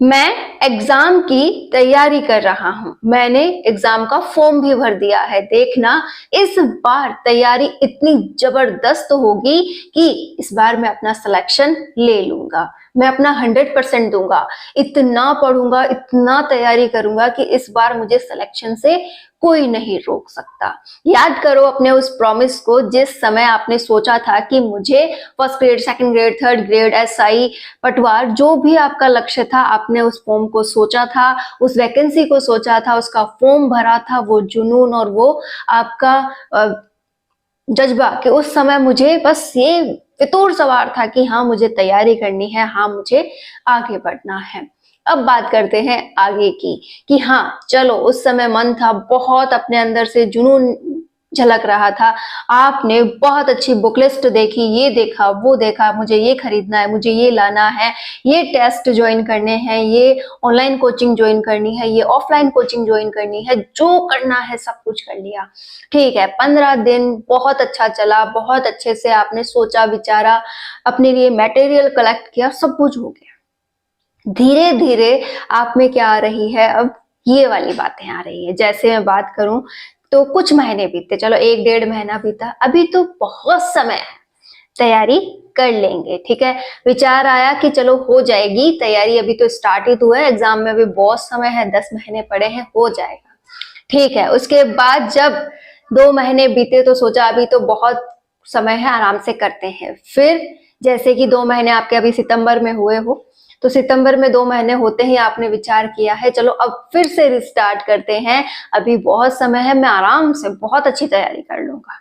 मैं एग्जाम की तैयारी कर रहा हूँ। मैंने एग्जाम का फॉर्म भी भर दिया है। देखना, इस बार तैयारी इतनी जबरदस्त होगी कि इस बार मैं अपना सिलेक्शन ले लूंगा। मैं अपना 100% दूंगा। इतना पढ़ूंगा, इतना तैयारी करूंगा कि इस बार मुझे सिलेक्शन से कोई नहीं रोक सकता। याद करो अपने उस प्रॉमिस को, जिस समय आपने सोचा था कि मुझे first grade, second grade, third grade, SI, पटवार, जो भी आपका लक्ष्य था, आपने उस फॉर्म को सोचा था, उस वैकेंसी को सोचा था, उसका फॉर्म भरा था। वो जुनून और वो आपका जज्बा कि उस समय मुझे बस ये फितूर सवार था कि हाँ मुझे तैयारी करनी है, हाँ मुझे आगे बढ़ना है। अब बात करते हैं आगे की कि हाँ चलो, उस समय मन था, बहुत अपने अंदर से जुनून झलक रहा था। आपने बहुत अच्छी बुक लिस्ट देखी, ये देखा, वो देखा, मुझे ये खरीदना है, मुझे ये लाना है, ये टेस्ट ज्वाइन करने हैं, ये ऑनलाइन कोचिंग ज्वाइन करनी है, ये ऑफलाइन कोचिंग ज्वाइन करनी है, जो करना है सब कुछ कर लिया। ठीक है, 15 दिन बहुत अच्छा चला, बहुत अच्छे से आपने सोचा विचारा, अपने लिए मटेरियल कलेक्ट किया, सब कुछ हो गया। धीरे धीरे आप में क्या आ रही है, अब ये वाली बातें आ रही है। जैसे मैं बात करूं तो कुछ महीने बीते, चलो 1-1.5 महीना बीता, अभी तो बहुत समय है, तैयारी कर लेंगे। ठीक है, विचार आया कि चलो हो जाएगी तैयारी, अभी तो स्टार्ट ही तो है, एग्जाम में अभी बहुत समय है, 10 महीने पड़े हैं, हो जाएगा। ठीक है, उसके बाद जब 2 महीने बीते तो सोचा अभी तो बहुत समय है, आराम से करते हैं। फिर जैसे कि 2 महीने आपके अभी सितंबर में हुए हो, तो सितंबर में 2 महीने होते ही आपने विचार किया है चलो अब फिर से रिस्टार्ट करते हैं, अभी बहुत समय है, मैं आराम से बहुत अच्छी तैयारी कर लूंगा।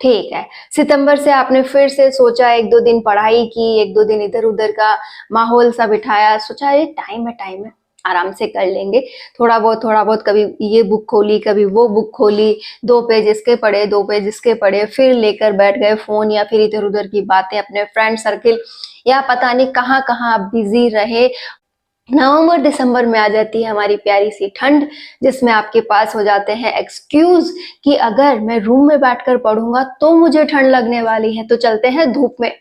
ठीक है, सितंबर से आपने फिर से सोचा, 1-2 दिन पढ़ाई की, 1-2 दिन इधर उधर का माहौल सा बिठाया, सोचा ये टाइम है, आराम से कर लेंगे। थोड़ा बहुत कभी ये बुक खोली, कभी वो बुक खोली, 2 पेज इसके पढ़े, 2 पेज इसके पढ़े, फिर लेकर बैठ गए फोन, या फिर इधर उधर की बातें, अपने फ्रेंड सर्किल, या पता नहीं कहाँ कहाँ आप बिजी रहे। नवंबर दिसंबर में आ जाती है हमारी प्यारी सी ठंड, जिसमें आपके पास हो जाते हैं एक्सक्यूज कि अगर मैं रूम में बैठकर पढ़ूंगा तो मुझे ठंड लगने वाली है, तो चलते हैं धूप में।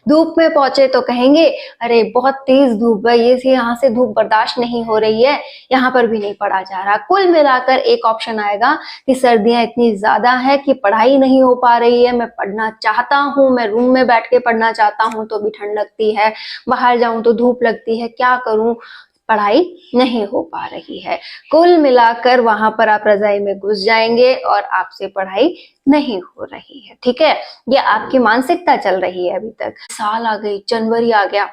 धूप में पहुंचे तो कहेंगे अरे बहुत तेज धूप है, ये यहाँ से धूप बर्दाश्त नहीं हो रही है, यहाँ पर भी नहीं पढ़ा जा रहा। कुल मिलाकर एक ऑप्शन आएगा कि सर्दियां इतनी ज्यादा है कि पढ़ाई नहीं हो पा रही है, मैं पढ़ना चाहता हूँ, मैं रूम में बैठ के पढ़ना चाहता हूँ तो भी ठंड लगती है, बाहर जाऊं तो धूप लगती है, क्या करूं, पढ़ाई नहीं हो पा रही है। कुल मिलाकर वहां पर आप रजाई में घुस जाएंगे और आपसे पढ़ाई नहीं हो रही है। ठीक है, ये आपकी मानसिकता चल रही है। अभी तक साल आ गई, जनवरी आ गया,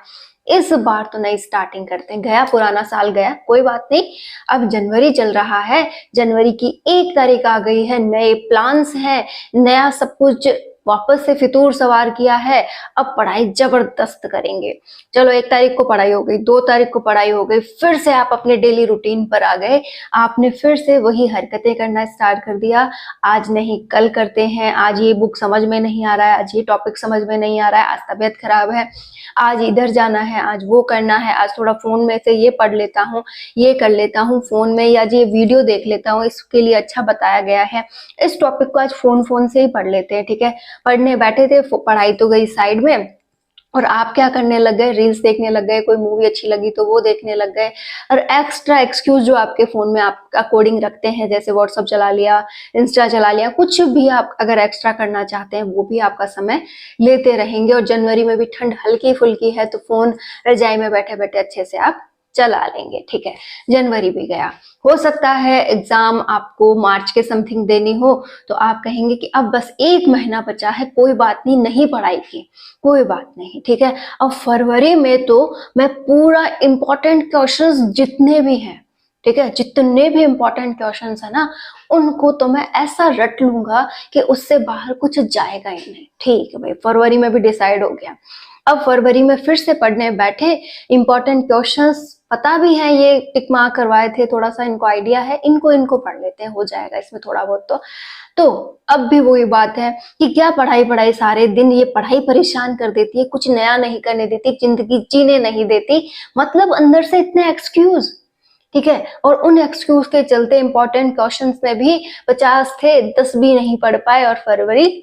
इस बार तो नई स्टार्टिंग करते हैं। गया पुराना साल गया, कोई बात नहीं, अब जनवरी चल रहा है, जनवरी की 1 तारीख आ गई है, नए प्लान्स हैं, नया सब कुछ वापस से फितूर सवार किया है। अब पढ़ाई जबरदस्त करेंगे। चलो 1 तारीख को पढ़ाई हो गई, 2 तारीख को पढ़ाई हो गई, फिर से आप अपने डेली रूटीन पर आ गए, आपने फिर से वही हरकतें करना स्टार्ट कर दिया। आज नहीं कल करते हैं, आज ये बुक समझ में नहीं आ रहा है, आज ये टॉपिक समझ में नहीं आ रहा है, आज तबीयत खराब है, आज इधर जाना है, आज वो करना है, आज थोड़ा फोन में से ये पढ़ लेता हूँ, ये कर लेता हूँ फोन में, या ये वीडियो देख लेता हूँ, इसके लिए अच्छा बताया गया है, इस टॉपिक को आज फोन से ही पढ़ लेते हैं। ठीक है, पढ़ने बैठे थे, पढ़ाई तो गई साइड में, और आप क्या करने लग गए, रील्स देखने लग गए, कोई मूवी अच्छी लगी तो वो देखने लग गए, और एक्स्ट्रा एक्सक्यूज जो आपके फोन में आप अकॉर्डिंग रखते हैं, जैसे व्हाट्सअप चला लिया, इंस्टा चला लिया, कुछ भी आप अगर एक्स्ट्रा करना चाहते हैं वो भी आपका समय लेते रहेंगे। और जनवरी में भी ठंड हल्की फुल्की है तो फोन रजाई में बैठे बैठे अच्छे से आप चला लेंगे। ठीक है, जनवरी भी गया। हो सकता है एग्जाम आपको मार्च के समथिंग देनी हो, तो आप कहेंगे कि अब बस 1 महीना बचा है, कोई बात नहीं, नहीं पढ़ाई की, कोई बात नहीं। ठीक है, अब फरवरी में तो मैं पूरा इंपॉर्टेंट क्वेश्चंस जितने भी हैं, ठीक है, जितने भी इंपॉर्टेंट क्वेश्चंस है ना, उनको तो मैं ऐसा रट लूंगा कि उससे बाहर कुछ जाएगा ही नहीं। ठीक है भाई, फरवरी में भी डिसाइड हो गया। अब फरवरी में फिर से पढ़ने बैठे, इंपॉर्टेंट क्वेश्चंस पता भी है, ये टिक मार्क करवाए थे, थोड़ा सा इनको आइडिया है, इनको पढ़ लेते हैं, हो जाएगा इसमें थोड़ा बहुत तो अब भी वही बात है कि क्या पढ़ाई सारे दिन, ये पढ़ाई परेशान कर देती है, कुछ नया नहीं करने देती, जिंदगी जीने नहीं देती, मतलब अंदर से इतने एक्सक्यूज। ठीक है, और उन एक्सक्यूज के चलते इंपॉर्टेंट क्वेश्चंस में भी 50 थे, 10 भी नहीं पढ़ पाए, और फरवरी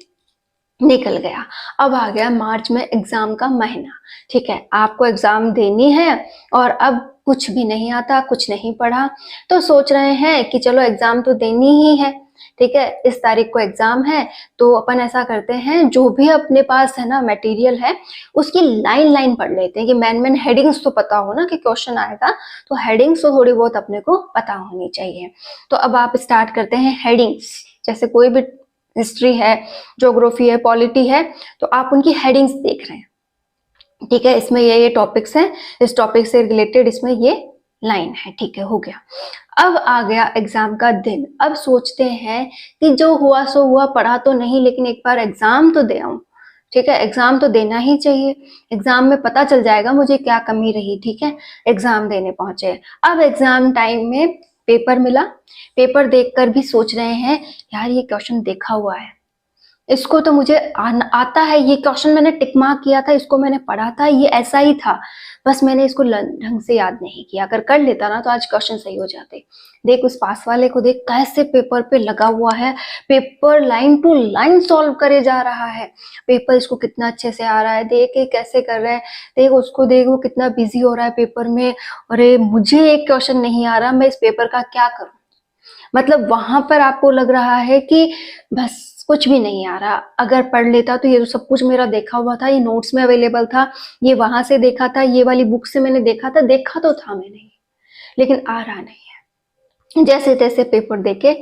निकल गया। अब आ गया मार्च में एग्जाम का महीना। ठीक है, आपको एग्जाम देनी है और अब कुछ भी नहीं आता, कुछ नहीं पढ़ा, तो सोच रहे हैं कि चलो एग्जाम तो देनी ही है। ठीक है, इस तारीख को एग्जाम है, तो अपन ऐसा करते हैं, जो भी अपने पास है ना मटेरियल है, उसकी लाइन लाइन पढ़ लेते हैं कि मेन हेडिंग्स तो पता हो ना कि क्वेश्चन आएगा, तो हेडिंग्स तो थोड़ी बहुत अपने को पता होनी चाहिए। तो अब आप स्टार्ट करते हैं हेडिंग्स। जैसे कोई भी हिस्ट्री है, ज्योग्राफी है, पॉलिटी है, तो आप उनकी हेडिंग्स देख रहे हैं। ठीक है, इसमें ये टॉपिक्स हैं, इस टॉपिक से रिलेटेड इसमें ये लाइन है। ठीक है, हो गया। अब आ गया एग्जाम का दिन। अब सोचते हैं कि जो हुआ सो हुआ, पढ़ा तो नहीं, लेकिन एक बार एग्जाम तो दे आऊं। ठीक है, एग्जाम तो देना ही चाहिए, एग्जाम में पता चल जाएगा मुझे क्या कमी रही। ठीक है, एग्जाम देने पहुंचे। अब एग्जाम टाइम में पेपर मिला। पेपर देखकर भी सोच रहे हैं, यार ये क्वेश्चन देखा हुआ है, इसको तो मुझे आता है, ये क्वेश्चन मैंने टिक मार्क किया था, इसको मैंने पढ़ा था, ये ऐसा ही था, बस मैंने इसको ढंग से याद नहीं किया। अगर कर लेता ना तो आज क्वेश्चन सही हो जाते। देख उस पास वाले को, देख कैसे पेपर पे लगा हुआ है, paper line to line solve करे जा रहा है, पेपर इसको कितना अच्छे से आ रहा है, देख ये कैसे कर रहा है, देख उसको, देख वो कितना बिजी हो रहा है पेपर में। अरे मुझे एक क्वेश्चन नहीं आ रहा, मैं इस पेपर का क्या करूं। मतलब वहां पर आपको लग रहा है कि बस कुछ भी नहीं आ रहा, अगर पढ़ लेता तो ये तो सब कुछ मेरा देखा हुआ था, ये नोट्स में अवेलेबल था, ये वहां से देखा था, ये वाली बुक से मैंने देखा था, देखा तो था मैंने, लेकिन आ रहा नहीं है। जैसे तैसे पेपर देके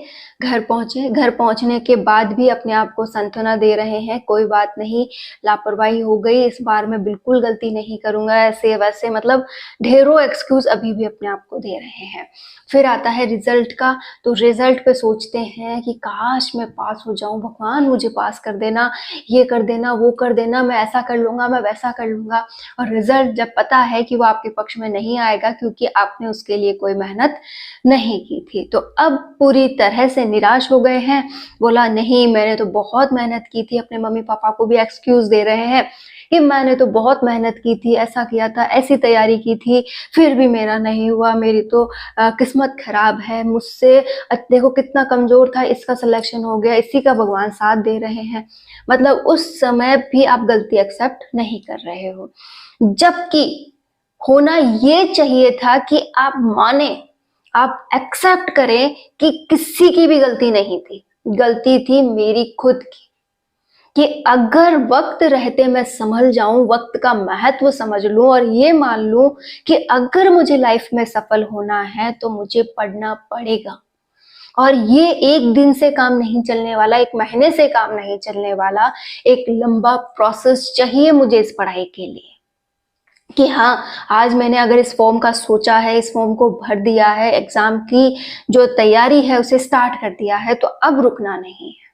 घर पहुंचे। घर पहुंचने के बाद भी अपने आप को सांत्वना दे रहे हैं, कोई बात नहीं, लापरवाही हो गई, इस बार मैं बिल्कुल गलती नहीं करूंगा, ऐसे वैसे, मतलब ढेरों एक्सक्यूज अभी भी अपने आप को दे रहे हैं। फिर आता है रिजल्ट का, तो रिजल्ट पे सोचते हैं कि काश मैं पास हो जाऊं, भगवान मुझे पास कर देना, ये कर देना, वो कर देना, मैं ऐसा कर लूंगा, मैं वैसा कर लूंगा। और रिजल्ट जब पता है कि वो आपके पक्ष में नहीं आएगा, क्योंकि आपने उसके लिए कोई मेहनत नहीं की थी, तो अब पूरी तरह से निराश हो गए हैं। बोला नहीं, मैंने तो बहुत मेहनत की थी, अपने मम्मी पापा को भी एक्सक्यूज दे रहे हैं कि मैंने तो बहुत मेहनत की थी, ऐसा किया था, ऐसी तैयारी की थी, फिर भी मेरा नहीं हुआ, मेरी तो किस्मत खराब है मुझसे, देखो कितना कमजोर था, इसका सिलेक्शन हो गया, इसी का भगवान साथ दे रहे हैं। मतलब उस समय भी आप गलती एक्सेप्ट नहीं कर रहे हो, जबकि होना ये चाहिए था कि आप माने, आप एक्सेप्ट करें कि किसी की भी गलती नहीं थी, गलती थी मेरी खुद की, कि अगर वक्त रहते मैं संभल जाऊं, वक्त का महत्व समझ लूं और ये मान लूं कि अगर मुझे लाइफ में सफल होना है तो मुझे पढ़ना पड़ेगा। और ये एक दिन से काम नहीं चलने वाला, एक महीने से काम नहीं चलने वाला, एक लंबा प्रोसेस चाहिए मुझे इस पढ़ाई के लिए। कि हाँ, आज मैंने अगर इस फॉर्म का सोचा है, इस फॉर्म को भर दिया है, एग्जाम की जो तैयारी है उसे स्टार्ट कर दिया है, तो अब रुकना नहीं है,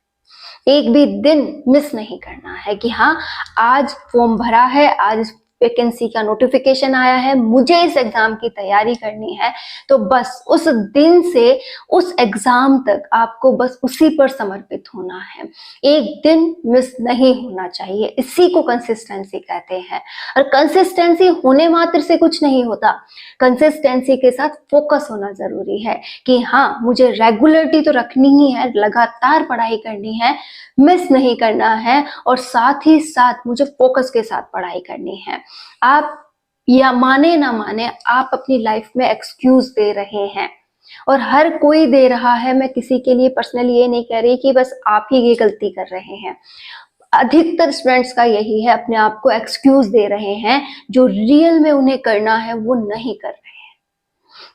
एक भी दिन मिस नहीं करना है कि हाँ आज फॉर्म भरा है, आज वैकेंसी का नोटिफिकेशन आया है, मुझे इस एग्जाम की तैयारी करनी है, तो बस उस दिन से उस एग्जाम तक आपको बस उसी पर समर्पित होना है, एक दिन मिस नहीं होना चाहिए। इसी को कंसिस्टेंसी कहते हैं। और कंसिस्टेंसी होने मात्र से कुछ नहीं होता, कंसिस्टेंसी के साथ फोकस होना जरूरी है कि हाँ मुझे रेगुलरिटी तो रखनी ही है, लगातार पढ़ाई करनी है, मिस नहीं करना है, और साथ ही साथ मुझे फोकस के साथ पढ़ाई करनी है। आप या माने ना माने, आप अपनी लाइफ में एक्सक्यूज दे रहे हैं, और हर कोई दे रहा है, मैं किसी के लिए पर्सनली ये नहीं कह रही कि बस आप ही ये गलती कर रहे हैं, अधिकतर स्टूडेंट्स का यही है, अपने आप को एक्सक्यूज दे रहे हैं, जो रियल में उन्हें करना है वो नहीं कर रहे हैं।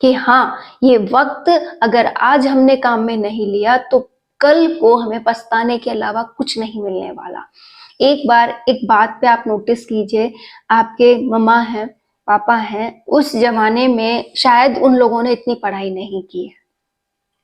कि हाँ ये वक्त अगर आज हमने काम में नहीं लिया तो कल को हमें पछताने के अलावा कुछ नहीं मिलने वाला। एक बार एक बात पे आप नोटिस कीजिए, आपके मम्मा हैं, पापा हैं, उस जमाने में शायद उन लोगों ने इतनी पढ़ाई नहीं की है,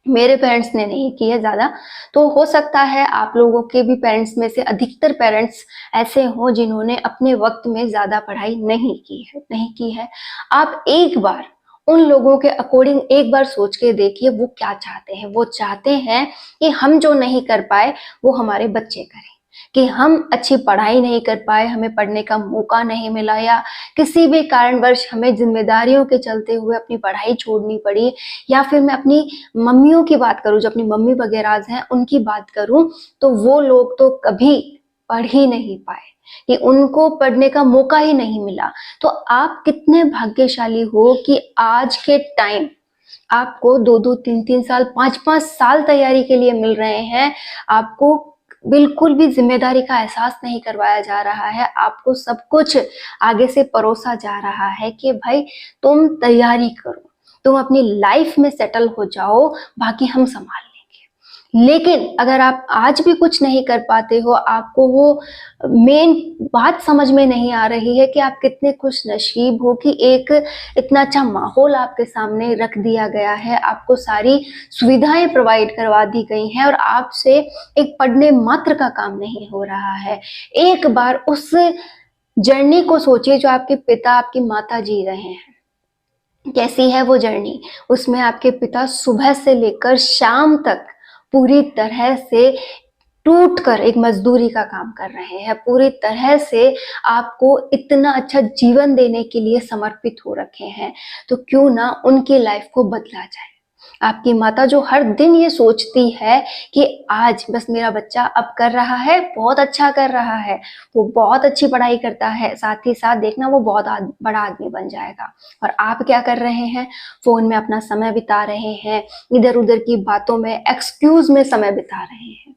मेरे पेरेंट्स ने नहीं की है ज्यादा, तो हो सकता है आप लोगों के भी पेरेंट्स में से अधिकतर पेरेंट्स ऐसे हों जिन्होंने अपने वक्त में ज्यादा पढ़ाई नहीं की है। आप एक बार उन लोगों के अकॉर्डिंग एक बार सोच के देखिए, वो क्या चाहते हैं। वो चाहते हैं कि हम जो नहीं कर पाए वो हमारे बच्चे करें, कि हम अच्छी पढ़ाई नहीं कर पाए, हमें पढ़ने का मौका नहीं मिला, या किसी भी कारणवश हमें जिम्मेदारियों के चलते हुए अपनी पढ़ाई छोड़नी पड़ी, या फिर मैं अपनी मम्मियों की बात करूं, जो अपनी मम्मी वगैरह हैं उनकी बात करूं, तो वो लोग तो कभी पढ़ ही नहीं पाए, कि उनको पढ़ने का मौका ही नहीं मिला। तो आप कितने भाग्यशाली हो कि आज के टाइम आपको 2-2, 3-3 साल, 5-5 साल तैयारी के लिए मिल रहे हैं। आपको बिल्कुल भी ज़िम्मेदारी का एहसास नहीं करवाया जा रहा है। आपको सब कुछ आगे से परोसा जा रहा है कि भाई तुम तैयारी करो, तुम अपनी लाइफ में सेटल हो जाओ, बाकी हम संभाल लेंगे। लेकिन अगर आप आज भी कुछ नहीं कर पाते हो, आपको वो मेन बात समझ में नहीं आ रही है कि आप कितने खुश नसीब हो कि एक इतना अच्छा माहौल आपके सामने रख दिया गया है, आपको सारी सुविधाएं प्रोवाइड करवा दी गई हैं और आपसे एक पढ़ने मात्र का काम नहीं हो रहा है। एक बार उस जर्नी को सोचिए जो आपके पिता, आपकी माता जी रहे हैं। कैसी है वो जर्नी? उसमें आपके पिता सुबह से लेकर शाम तक पूरी तरह से टूट कर एक मजदूरी का काम कर रहे हैं, पूरी तरह से आपको इतना अच्छा जीवन देने के लिए समर्पित हो रखे हैं। तो क्यों ना उनकी लाइफ को बदला जाए। आपकी माता जो हर दिन ये सोचती है कि आज बस मेरा बच्चा अब कर रहा है, बहुत अच्छा कर रहा है, वो बहुत अच्छी पढ़ाई करता है, साथ ही साथ देखना वो बहुत बड़ा आदमी बन जाएगा। और आप क्या कर रहे हैं? फोन में अपना समय बिता रहे हैं, इधर उधर की बातों में, एक्सक्यूज में समय बिता रहे हैं।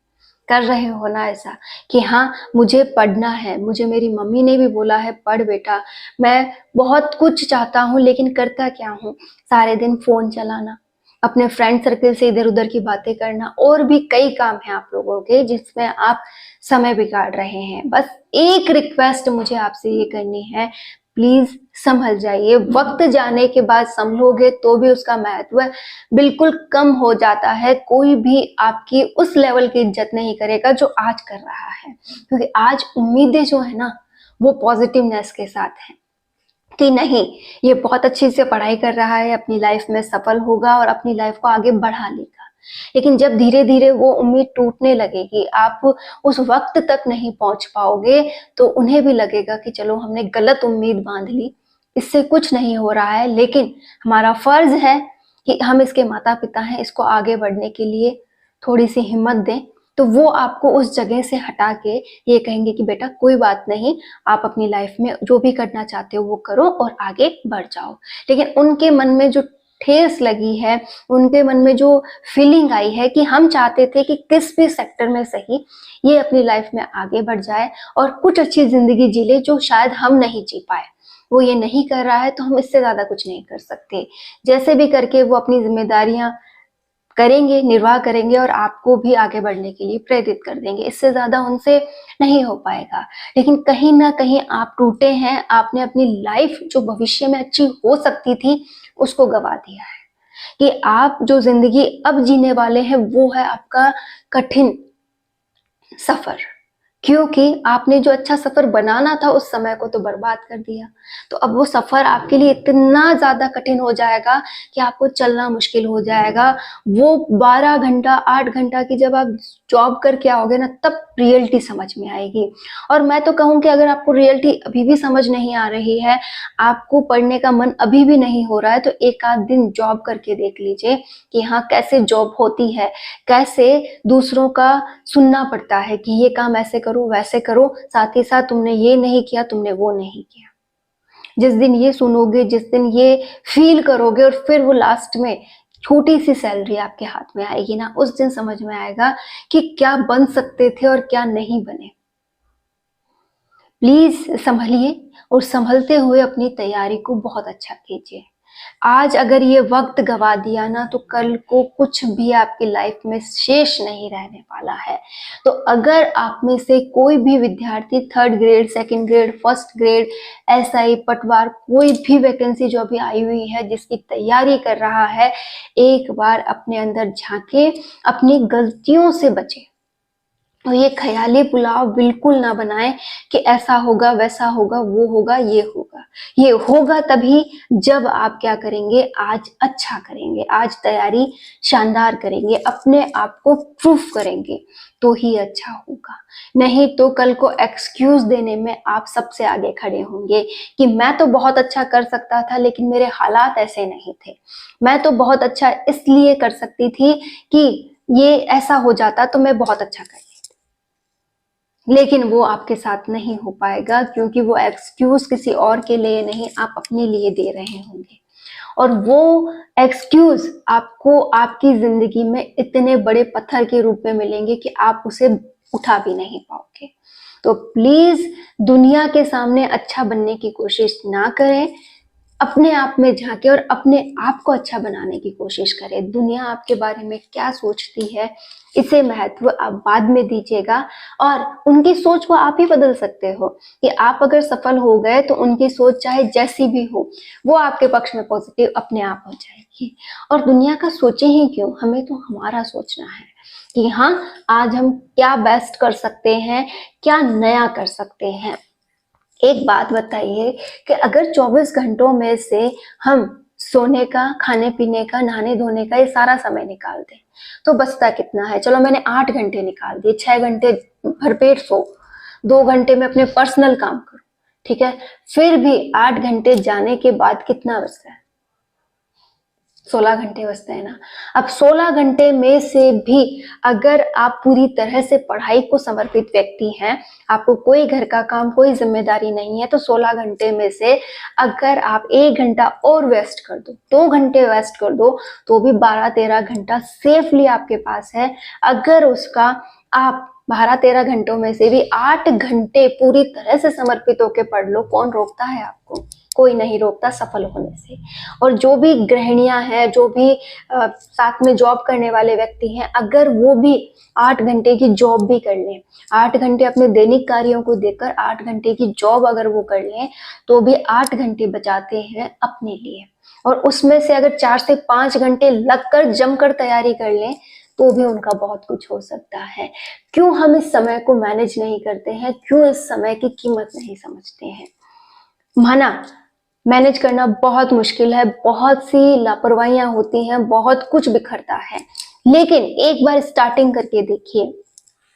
कर रहे हो ना ऐसा कि हाँ मुझे पढ़ना है, मुझे मेरी मम्मी ने भी बोला है पढ़ बेटा, मैं बहुत कुछ चाहता हूँ लेकिन करता क्या हूँ, सारे दिन फोन चलाना, अपने फ्रेंड सर्कल से इधर उधर की बातें करना, और भी कई काम हैं आप लोगों के जिसमें आप समय बिगाड़ रहे हैं। बस एक रिक्वेस्ट मुझे आपसे ये करनी है, प्लीज संभल जाइए। वक्त जाने के बाद संभलोगे तो भी उसका महत्व बिल्कुल कम हो जाता है। कोई भी आपकी उस लेवल की इज्जत नहीं करेगा जो आज कर रहा है, क्योंकि आज उम्मीदें जो है ना वो पॉजिटिवनेस के साथ है कि नहीं ये बहुत अच्छी से पढ़ाई कर रहा है, अपनी लाइफ में सफल होगा और अपनी लाइफ को आगे बढ़ा लेगा। लेकिन जब धीरे धीरे वो उम्मीद टूटने लगेगी, आप उस वक्त तक नहीं पहुंच पाओगे, तो उन्हें भी लगेगा कि चलो हमने गलत उम्मीद बांध ली, इससे कुछ नहीं हो रहा है। लेकिन हमारा फर्ज है कि हम इसके माता पिता हैं, इसको आगे बढ़ने के लिए थोड़ी सी हिम्मत दें। तो वो आपको उस जगह से हटा के ये कहेंगे कि बेटा कोई बात नहीं, आप अपनी लाइफ में जो भी करना चाहते हो वो करो और आगे बढ़ जाओ। लेकिन उनके मन में जो ठेस लगी है, उनके मन में जो फीलिंग आई है कि हम चाहते थे कि किस भी सेक्टर में सही ये अपनी लाइफ में आगे बढ़ जाए और कुछ अच्छी जिंदगी जी ले जो शायद हम नहीं जी पाए, वो ये नहीं कर रहा है, तो हम इससे ज्यादा कुछ नहीं कर सकते। जैसे भी करके वो अपनी जिम्मेदारियां करेंगे, निर्वाह करेंगे और आपको भी आगे बढ़ने के लिए प्रेरित कर देंगे। इससे ज्यादा उनसे नहीं हो पाएगा। लेकिन कहीं ना कहीं आप टूटे हैं, आपने अपनी लाइफ जो भविष्य में अच्छी हो सकती थी उसको गवा दिया है। कि आप जो जिंदगी अब जीने वाले हैं वो है आपका कठिन सफर, क्योंकि आपने जो अच्छा सफर बनाना था उस समय को तो बर्बाद कर दिया। तो अब वो सफर आपके लिए इतना ज्यादा कठिन हो जाएगा कि आपको चलना मुश्किल हो जाएगा। वो 12 घंटा 8 घंटा की जब आप जॉब करके आओगे ना, तब रियलिटी समझ में आएगी। और मैं तो कहूँ कि अगर आपको रियलिटी अभी भी समझ नहीं आ रही है, आपको पढ़ने का मन अभी भी नहीं हो रहा है, तो एक आध दिन जॉब करके देख लीजिए कि हाँ कैसे जॉब होती है, कैसे दूसरों का सुनना पड़ता है कि ये काम ऐसे करो वैसे करो, साथ ही साथ तुमने ये नहीं किया, तुमने वो नहीं किया। जिस दिन ये सुनोगे, जिस दिन ये फील करोगे और फिर वो लास्ट में छोटी सी सैलरी आपके हाथ में आएगी ना, उस दिन समझ में आएगा कि क्या बन सकते थे और क्या नहीं बने। प्लीज संभलिए और संभलते हुए अपनी तैयारी को बहुत अच्छा कीजिए। आज अगर ये वक्त गवा दिया ना, तो कल को कुछ भी आपकी लाइफ में शेष नहीं रहने वाला है। तो अगर आप में से कोई भी विद्यार्थी 3rd grade, 2nd grade, 1st grade, SI, पटवार, कोई भी वैकेंसी जो अभी आई हुई है जिसकी तैयारी कर रहा है, एक बार अपने अंदर झांके, अपनी गलतियों से बचे। तो ये ख्याली पुलाव बिल्कुल ना बनाएं कि ऐसा होगा, वैसा होगा, वो होगा, ये होगा। ये होगा तभी जब आप क्या करेंगे, आज अच्छा करेंगे, आज तैयारी शानदार करेंगे, अपने आप को प्रूफ करेंगे, तो ही अच्छा होगा। नहीं तो कल को एक्सक्यूज देने में आप सबसे आगे खड़े होंगे कि मैं तो बहुत अच्छा कर सकता था लेकिन मेरे हालात ऐसे नहीं थे, मैं तो बहुत अच्छा इसलिए कर सकती थी कि ये ऐसा हो जाता तो मैं बहुत अच्छा कर। लेकिन वो आपके साथ नहीं हो पाएगा, क्योंकि वो एक्सक्यूज किसी और के लिए नहीं, आप अपने लिए दे रहे होंगे। और वो एक्सक्यूज आपको आपकी जिंदगी में इतने बड़े पत्थर के रूप में मिलेंगे कि आप उसे उठा भी नहीं पाओगे। तो प्लीज दुनिया के सामने अच्छा बनने की कोशिश ना करें, अपने आप में झांके और अपने आप को अच्छा बनाने की कोशिश करें। दुनिया आपके बारे में क्या सोचती है, इसे महत्व आप बाद में दीजिएगा, और उनकी सोच को आप ही बदल सकते हो। कि आप अगर सफल हो गए तो उनकी सोच चाहे जैसी भी हो, वो आपके पक्ष में पॉजिटिव अपने आप हो जाएगी। और दुनिया का सोचे ही क्यों, हमें तो हमारा सोचना है कि हाँ, आज हम क्या बेस्ट कर सकते हैं, क्या नया कर सकते हैं। एक बात बताइए कि अगर 24 घंटों में से हम सोने का, खाने पीने का, नहाने धोने का ये सारा समय निकाल दें तो बचता कितना है। चलो मैंने 8 घंटे निकाल दिए, 6 घंटे भरपेट सो, 2 घंटे में अपने पर्सनल काम करो, ठीक है, फिर भी 8 घंटे जाने के बाद कितना बचता है, 16 घंटे बचते हैं ना। अब 16 घंटे में से भी अगर आप पूरी तरह से पढ़ाई को समर्पित व्यक्ति हैं, आपको कोई घर का काम, कोई जिम्मेदारी नहीं है, तो 16 घंटे में से अगर आप 1 घंटा और वेस्ट कर दो, 2 घंटे वेस्ट कर दो, तो भी 12-13 घंटा सेफली आपके पास है। अगर उसका आप 12-13 घंटों में से भी 8 घंटे पूरी तरह से समर्पित होकर पढ़ लो, कौन रोकता है आपको? कोई नहीं रोकता सफल होने से। और जो भी गृहिणियां हैं, जो भी साथ में जॉब करने वाले व्यक्ति हैं, अगर वो भी 8 घंटे की जॉब भी कर लें, 8 घंटे अपने दैनिक कार्यों को देकर 8 घंटे की जॉब अगर वो कर लें, तो भी 8 घंटे बचाते हैं अपने लिए। और उसमें से अगर 4 से 5 घंटे लगकर जमकर तैयारी कर लें, तो भी उनका बहुत कुछ हो सकता है। क्यों हम इस समय को मैनेज नहीं करते हैं? क्यों इस समय की कीमत नहीं समझते हैं? माना मैनेज करना बहुत मुश्किल है, बहुत सी लापरवाहियां होती हैं, बहुत कुछ बिखरता है, लेकिन एक बार स्टार्टिंग करके देखिए।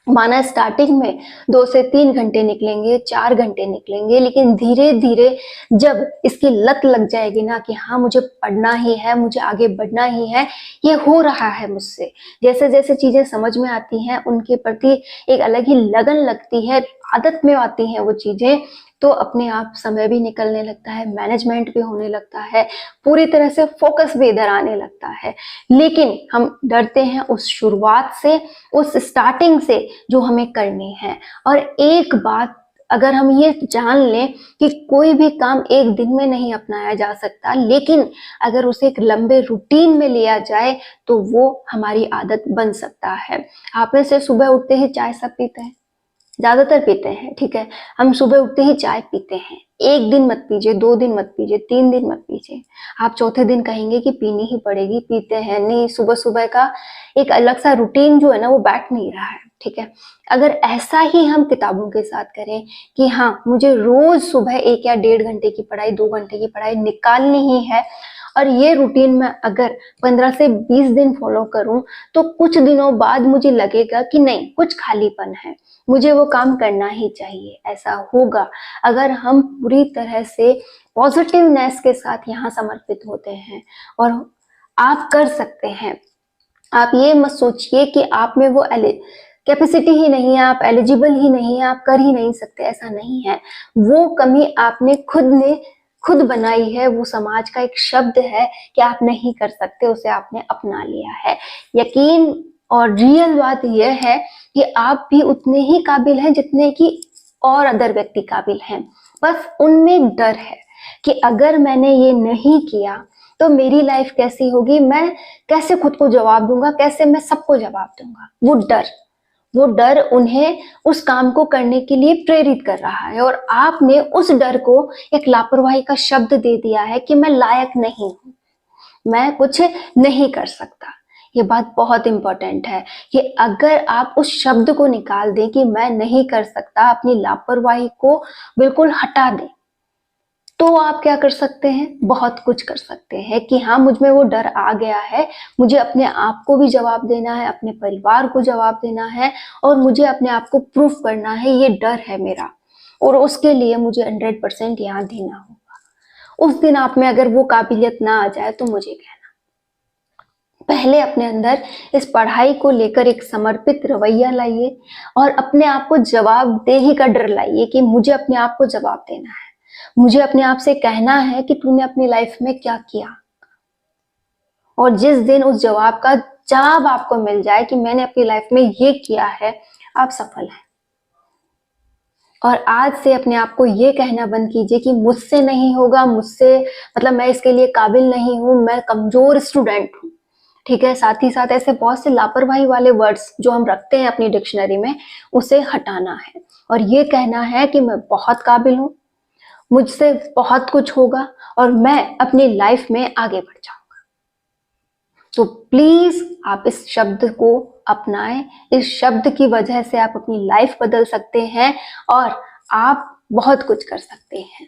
माना स्टार्टिंग में 2 से 3 घंटे निकलेंगे, 4 घंटे निकलेंगे, लेकिन धीरे धीरे जब इसकी लत लग जाएगी ना कि हाँ, मुझे पढ़ना ही है, मुझे आगे बढ़ना ही है, ये हो रहा है मुझसे, जैसे जैसे चीजें समझ में आती हैं, उनके प्रति एक अलग ही लगन लगती है, आदत में आती हैं वो चीजें, तो अपने आप समय भी निकलने लगता है, मैनेजमेंट भी होने लगता है, पूरी तरह से फोकस भी इधर आने लगता है। लेकिन हम डरते हैं उस शुरुआत से, उस स्टार्टिंग से जो हमें करनी है। और एक बात अगर हम ये जान लें कि कोई भी काम एक दिन में नहीं अपनाया जा सकता, लेकिन अगर उसे एक लंबे रूटीन में लिया जाए तो वो हमारी आदत बन सकता है। आप में से सुबह उठते ही चाय सब पीते हैं, ज्यादातर पीते हैं, ठीक है, हम सुबह उठते ही चाय पीते हैं। 1 दिन मत पीजिए, 2 दिन मत पीजिए, 3 दिन मत पीजिए, आप चौथे दिन कहेंगे कि पीनी ही पड़ेगी, पीते हैं नहीं। सुबह सुबह का एक अलग सा रूटीन जो है ना, वो बैठ नहीं रहा है, ठीक है। अगर ऐसा ही हम किताबों के साथ करें कि हाँ, मुझे रोज सुबह 1 या 1.5 घंटे की पढ़ाई, 2 घंटे की पढ़ाई निकालनी ही है, और ये रूटीन मैं अगर 15 से 20 दिन फॉलो करूं, तो कुछ दिनों बाद मुझे लगेगा कि नहीं, कुछ खालीपन है, मुझे वो काम करना ही चाहिए। ऐसा होगा अगर हम पूरी तरह से पॉजिटिवनेस के साथ यहाँ समर्पित होते हैं। और आप कर सकते हैं। आप ये मत सोचिए कि आप में वो कैपेसिटी ही नहीं है, आप एलिजिबल ही नहीं है, आप कर ही नहीं सकते, ऐसा नहीं है। वो कमी आपने खुद बनाई है, वो समाज का एक शब्द है कि आप नहीं कर सकते, उसे आपने अपना लिया है। यकीन और रियल बात यह है कि आप भी उतने ही काबिल हैं जितने कि और अदर व्यक्ति काबिल हैं। बस उनमें डर है कि अगर मैंने ये नहीं किया तो मेरी लाइफ कैसी होगी, मैं कैसे खुद को जवाब दूंगा, कैसे मैं सबको जवाब दूंगा। वो डर उन्हें उस काम को करने के लिए प्रेरित कर रहा है, और आपने उस डर को एक लापरवाही का शब्द दे दिया है कि मैं लायक नहीं हूं, मैं कुछ नहीं कर सकता। ये बात बहुत इंपॉर्टेंट है कि अगर आप उस शब्द को निकाल दें कि मैं नहीं कर सकता, अपनी लापरवाही को बिल्कुल हटा दें, तो आप क्या कर सकते हैं? बहुत कुछ कर सकते हैं कि हाँ, मुझ में वो डर आ गया है, मुझे अपने आप को भी जवाब देना है, अपने परिवार को जवाब देना है, और मुझे अपने आप को प्रूफ करना है, ये डर है मेरा, और उसके लिए मुझे 100% यहाँ देना होगा। उस दिन आप में अगर वो काबिलियत ना आ जाए तो मुझे कहना। पहले अपने अंदर इस पढ़ाई को लेकर एक समर्पित रवैया लाइए और अपने आप को जवाबदेही का डर लाइए कि मुझे अपने आप को जवाब देना है, मुझे अपने आप से कहना है कि तूने अपनी लाइफ में क्या किया। और जिस दिन उस जवाब आपको मिल जाए कि मैंने अपनी लाइफ में ये किया है, आप सफल हैं। और आज से अपने आप को ये कहना बंद कीजिए कि मुझसे नहीं होगा, मुझसे मतलब मैं इसके लिए काबिल नहीं हूं, मैं कमजोर स्टूडेंट हूं। ठीक है, साथ ही साथ ऐसे बहुत से लापरवाही वाले वर्ड्स जो हम रखते हैं अपनी डिक्शनरी में, उसे हटाना है और ये कहना है कि मैं बहुत काबिल हूं, मुझसे बहुत कुछ होगा और मैं अपनी लाइफ में आगे बढ़ जाऊंगा। तो प्लीज आप इस शब्द को अपनाएं। इस शब्द की वजह से आप अपनी लाइफ बदल सकते हैं और आप बहुत कुछ कर सकते हैं।